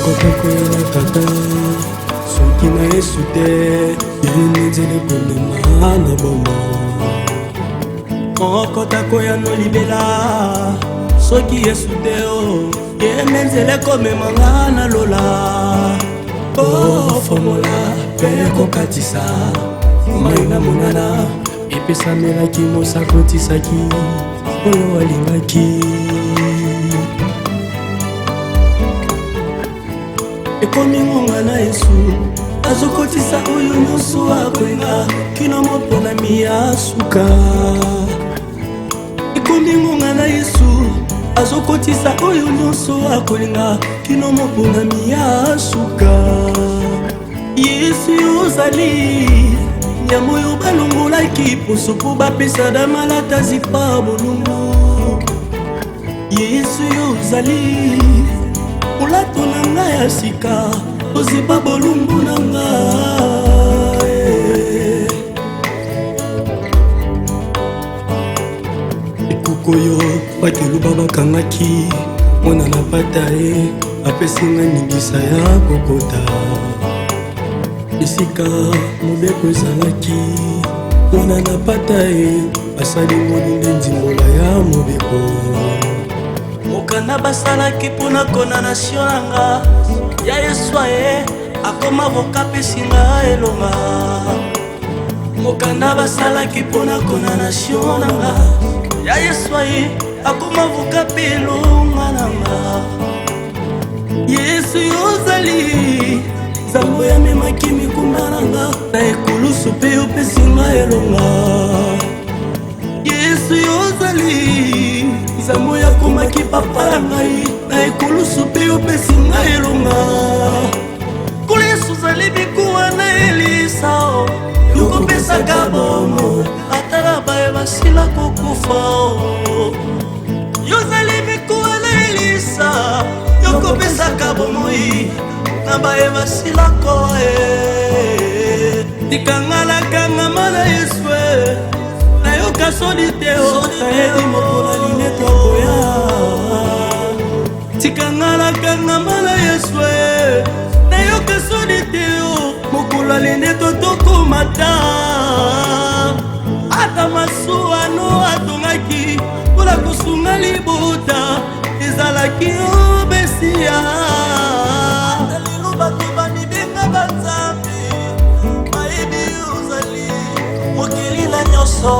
okotako na tata soki na Yesu te yini nzele komema na bomo okotako ya no libela soki Yesu te yene nzele komema na lola fomola pe kokatisa mai na monana epesamelaki mosakotisaki oyo alingaki ekomi ngonga na Yesu azokotisa oyo nyonso akolinga kino moponami ya suka ekomi ngonga na Yesu azokotisa oyo nyonso akolinga kino moponami ya suka Yesu ozali nyama oyo balongolaki poso po bapesa da malata zipa bolungu Yesu ozali molato na ngai ya sika ozipa bolumbu na ngai ekuku oyo bakeluba bakangaki mwana na pata ye apesi ngai ningisa ya kokota esika mobeko ezalaki mwana na pata ye asali molinde ndimbola ya mobeko mokanda basalaki mpona kondanatio nanga ya Yesu ye akoma voka pesinga elonga mokanda basalaki mpona kondanatio nanga ya Yesu ye akoma voka pe elonga nanga Yesu ozali Zambo ya memaki mikunda nanga na ekulusu pe opesinga elonga Yesu ozali Zambo ya komaki papa na ngai na ekulusu pe opesinga elonga Kolo Yesu ozali bikuwa na Elisa yokopesaka bomo atala baye basila kokufa Yozali bikuwa na Elisa yokopesaka bomoi na baye basilako tikangalakangama na Yesu nayoka soni te nayebi mokola lineto akoya tikangalakangama na Yesu nayoka soni te mokola lineto tokomata ata masuano atongaki mpona kosunga libota ezalaki obesia bato bamibenga banzambe bayebi ozali mokili na nyonso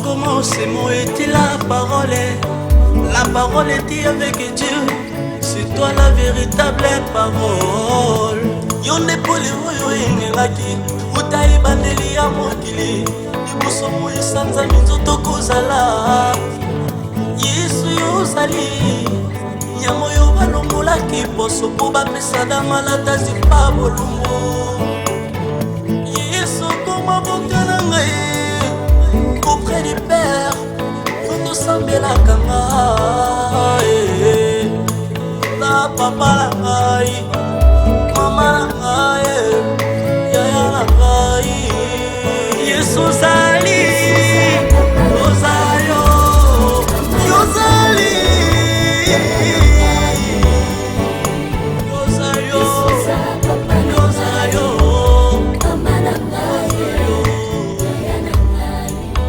comment c'est moi était la parole était avec Dieu c'est toi la véritable parole yo nde pole oyo engengaki utai bandeli ya mokili liboso moyisa nzambe nzoto kozala Yesu ozali nyama oyo balongolaki poso po bapesa da malata zipa bolungu Yesu koma boka na ngai auprès du Père yo tosambelaka ngai na papa na ngai mama na ngai yaya na ngai Yesu ozali ozayo yozali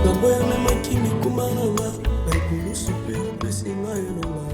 Zambo ya memaki mikuma nanga na ekulusu pe opesinga elonga